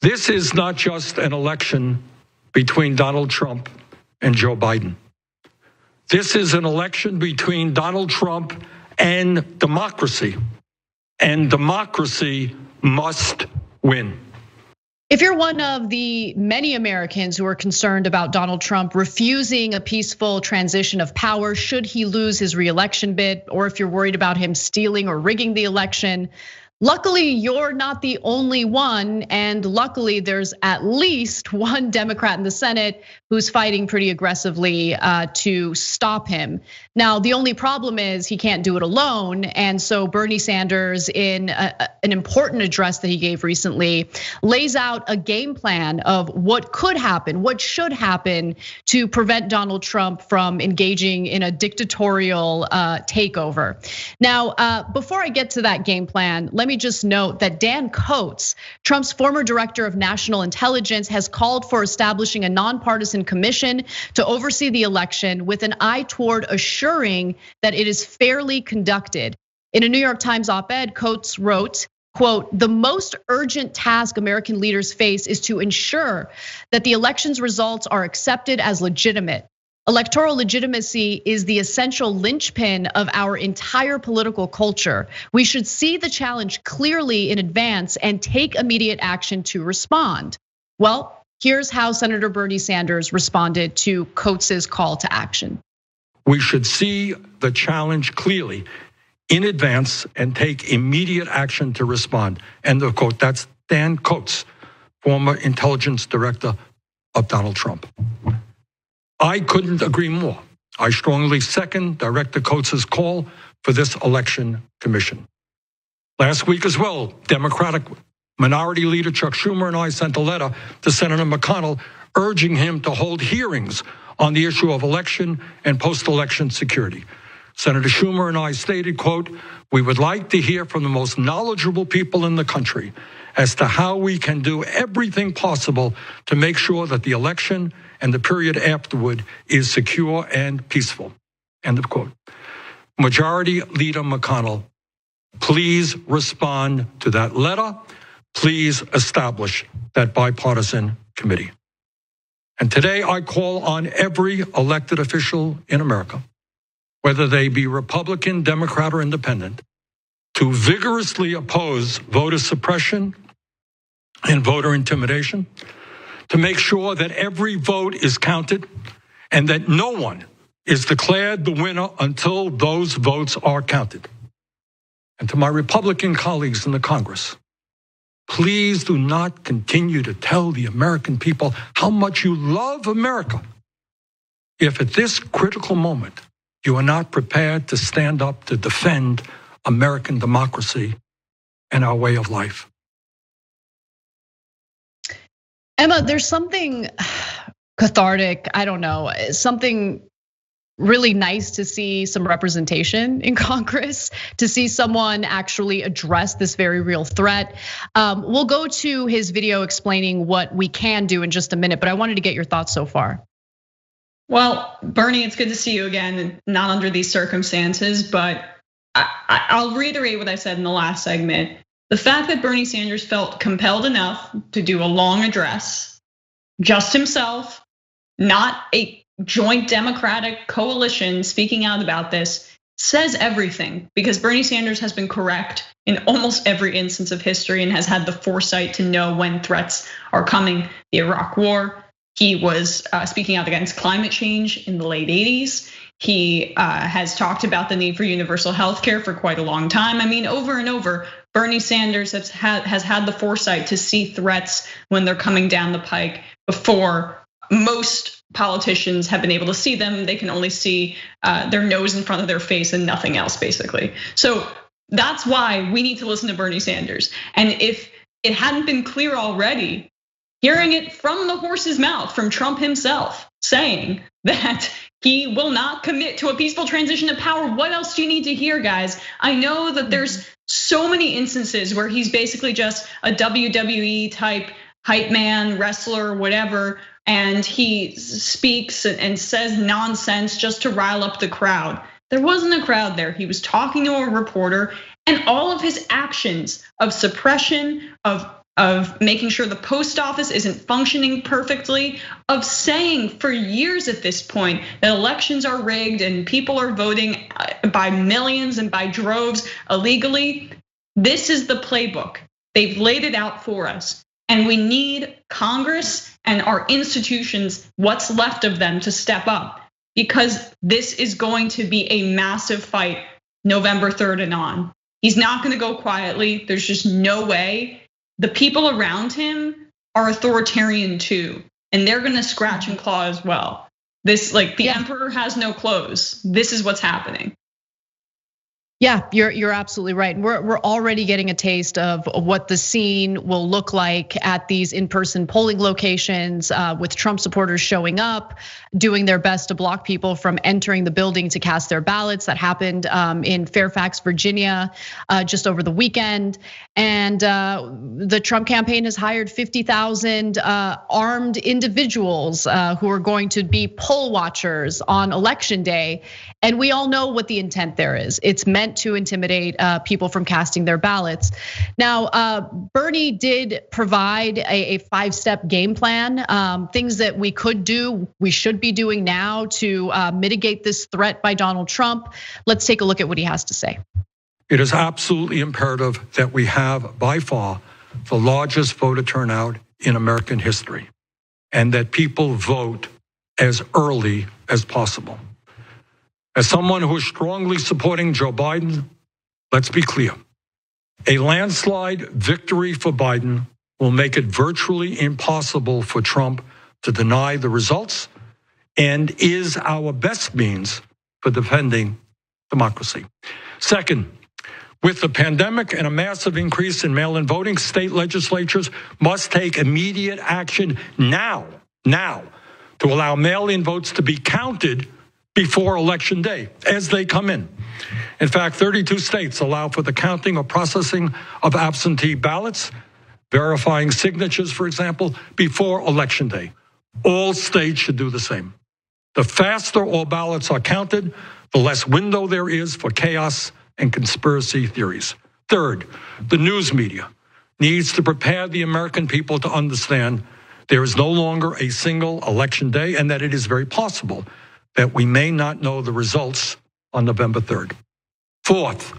This is not just an election between Donald Trump and Joe Biden. This is an election between Donald Trump and democracy. And democracy must win. If you're one of the many Americans who are concerned about Donald Trump refusing a peaceful transition of power should he lose his reelection bid, or if you're worried about him stealing or rigging the election, luckily, you're not the only one, and luckily there's at least one Democrat in the Senate who's fighting pretty aggressively to stop him. Now, the only problem is he can't do it alone, and so Bernie Sanders, in an important address that he gave recently, lays out a game plan of what could happen, what should happen to prevent Donald Trump from engaging in a dictatorial takeover. Now, before I get to that game plan, let me just note that Dan Coats, Trump's former director of national intelligence, has called for establishing a nonpartisan commission to oversee the election with an eye toward assuring that it is fairly conducted. In a New York Times op-ed, Coats wrote, quote, "The most urgent task American leaders face is to ensure that the election's results are accepted as legitimate. Electoral legitimacy is the essential linchpin of our entire political culture. We should see the challenge clearly in advance and take immediate action to respond." Well, here's how Senator Bernie Sanders responded to Coats's call to action. We should see the challenge clearly in advance and take immediate action to respond. End of quote. That's Dan Coats, former intelligence director of Donald Trump. I couldn't agree more. I strongly second Director Coats's call for this election commission. Last week as well, Democratic Minority Leader Chuck Schumer and I sent a letter to Senator McConnell urging him to hold hearings on the issue of election and post-election security. Senator Schumer and I stated, quote, "We would like to hear from the most knowledgeable people in the country as to how we can do everything possible to make sure that the election and the period afterward is secure and peaceful." End of quote. Majority Leader McConnell, please respond to that letter. Please establish that bipartisan committee. And today I call on every elected official in America, whether they be Republican, Democrat, or Independent, to vigorously oppose voter suppression and voter intimidation, to make sure that every vote is counted and that no one is declared the winner until those votes are counted. And to my Republican colleagues in the Congress, please do not continue to tell the American people how much you love America if at this critical moment you are not prepared to stand up to defend American democracy and our way of life. Emma, there's something cathartic, I don't know, something really nice to see some representation in Congress, to see someone actually address this very real threat. We'll go to his video explaining what we can do in just a minute, but I wanted to get your thoughts so far. Well, Bernie, it's good to see you again, not under these circumstances, but I'll reiterate what I said in the last segment. The fact that Bernie Sanders felt compelled enough to do a long address, just himself, not a joint Democratic coalition speaking out about this, says everything, because Bernie Sanders has been correct in almost every instance of history and has had the foresight to know when threats are coming. The Iraq War, he was speaking out against climate change in the late 80s. He has talked about the need for universal health care for quite a long time. I mean, over and over, Bernie Sanders has had the foresight to see threats when they're coming down the pike before most politicians have been able to see them. They can only see their nose in front of their face and nothing else, basically. So that's why we need to listen to Bernie Sanders. And if it hadn't been clear already, hearing it from the horse's mouth, from Trump himself, saying that he will not commit to a peaceful transition of power. What else do you need to hear, guys? I know that there's so many instances where he's basically just a WWE type hype man, wrestler, whatever, and he speaks and says nonsense just to rile up the crowd. There wasn't a crowd there. He was talking to a reporter, and all of his actions of suppression, of of making sure the post office isn't functioning perfectly, of saying for years at this point that elections are rigged and people are voting by millions and by droves illegally. This is the playbook. They've laid it out for us. And we need Congress and our institutions, what's left of them, to step up, because this is going to be a massive fight November 3rd and on. He's not gonna go quietly. There's just no way. The people around him are authoritarian too, and they're gonna scratch and claw as well. This, like, the emperor has no clothes. This is what's happening. Yeah, you're absolutely right. We're already getting a taste of what the scene will look like at these in-person polling locations, with Trump supporters showing up, doing their best to block people from entering the building to cast their ballots. That happened in Fairfax, Virginia, just over the weekend. And the Trump campaign has hired 50,000 armed individuals who are going to be poll watchers on election day. And we all know what the intent there is. It's meant to intimidate people from casting their ballots. Now, Bernie did provide a 5-step game plan, things that we could do, we should be doing now to mitigate this threat by Donald Trump. Let's take a look at what he has to say. It is absolutely imperative that we have by far the largest voter turnout in American history, and that people vote as early as possible. As someone who is strongly supporting Joe Biden, let's be clear. A landslide victory for Biden will make it virtually impossible for Trump to deny the results, and is our best means for defending democracy. Second, with the pandemic and a massive increase in mail-in voting, state legislatures must take immediate action now to allow mail-in votes to be counted before election day as they come in. In fact, 32 states allow for the counting or processing of absentee ballots, verifying signatures, for example, before election day. All states should do the same. The faster all ballots are counted, the less window there is for chaos and conspiracy theories. Third, the news media needs to prepare the American people to understand there is no longer a single election day, and that it is very possible that we may not know the results on November 3rd. Fourth,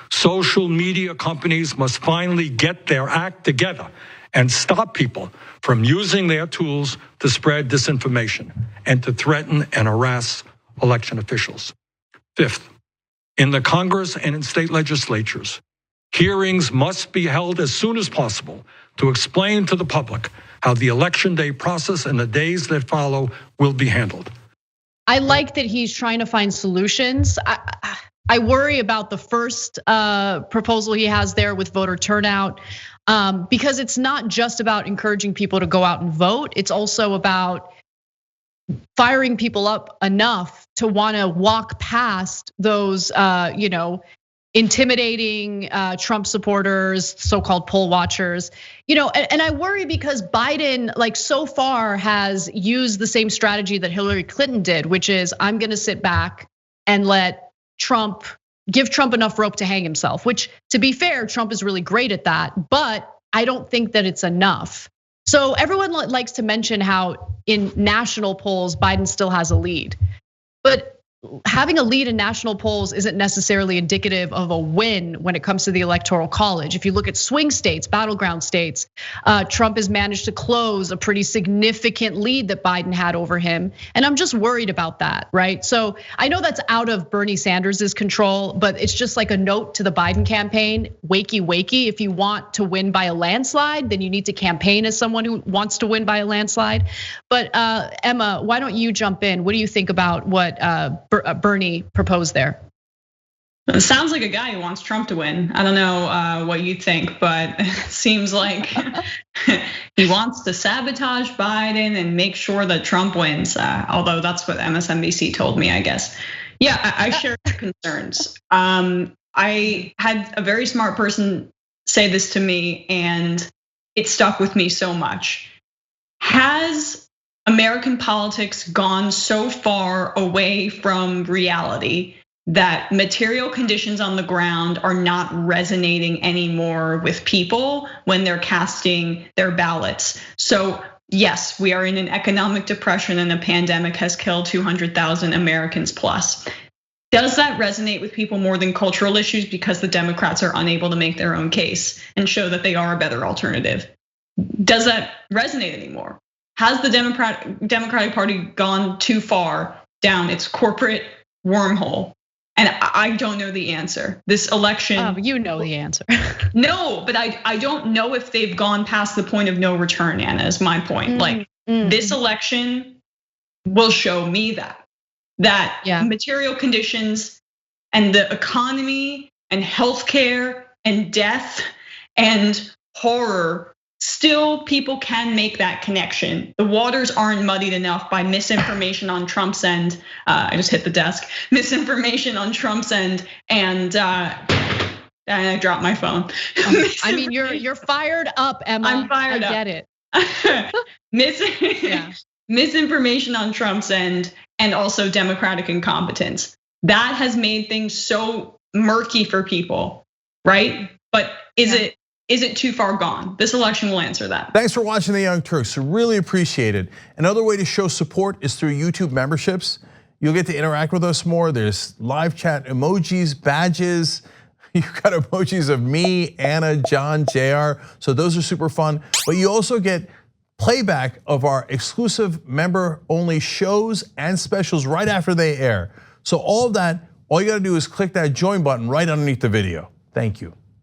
social media companies must finally get their act together and stop people from using their tools to spread disinformation and to threaten and harass election officials. Fifth, in the Congress and in state legislatures, hearings must be held as soon as possible to explain to the public how the election day process and the days that follow will be handled. I like that he's trying to find solutions. I worry about the first proposal he has there with voter turnout, because it's not just about encouraging people to go out and vote. It's also about firing people up enough to want to walk past those, intimidating Trump supporters, so-called poll watchers. And I worry because Biden, like, so far has used the same strategy that Hillary Clinton did, which is, I'm gonna sit back and give Trump enough rope to hang himself, which, to be fair, Trump is really great at that, but I don't think that it's enough. So everyone likes to mention how in national polls, Biden still has a lead, but having a lead in national polls isn't necessarily indicative of a win when it comes to the Electoral College. If you look at swing states, battleground states, Trump has managed to close a pretty significant lead that Biden had over him. And I'm just worried about that, right? So I know that's out of Bernie Sanders's control, but it's just like a note to the Biden campaign, wakey, wakey. If you want to win by a landslide, then you need to campaign as someone who wants to win by a landslide. But Emma, why don't you jump in? What do you think about what Bernie proposed there? It sounds like a guy who wants Trump to win. I don't know what you think, but it seems like he wants to sabotage Biden and make sure that Trump wins. Although that's what MSNBC told me, I guess. Yeah, I share your concerns. I had a very smart person say this to me, and it stuck with me so much. Has American politics gone so far away from reality that material conditions on the ground are not resonating anymore with people when they're casting their ballots. So yes, we are in an economic depression and the pandemic has killed 200,000 Americans plus. Does that resonate with people more than cultural issues because the Democrats are unable to make their own case and show that they are a better alternative? Does that resonate anymore? Has the Democratic Party gone too far down its corporate wormhole? And I don't know the answer. This election. You know the answer. No, but I don't know if they've gone past the point of no return, Anna, is my point. Like this election will show me that material conditions and the economy and healthcare and death and horror, still people can make that connection. The waters aren't muddied enough by misinformation on Trump's end. I just hit the desk. Misinformation on Trump's end, and I dropped my phone. I mean, you're fired up, Emma. I'm fired up. I get it. Misinformation on Trump's end, and also Democratic incompetence. That has made things so murky for people, right? But is it too far gone? This election will answer that. Thanks for watching The Young Turks. Really appreciate it. Another way to show support is through YouTube memberships. You'll get to interact with us more. There's live chat emojis, badges. You've got emojis of me, Anna, John, JR. So those are super fun. But you also get playback of our exclusive member-only shows and specials right after they air. So all of that, all you gotta do is click that join button right underneath the video. Thank you.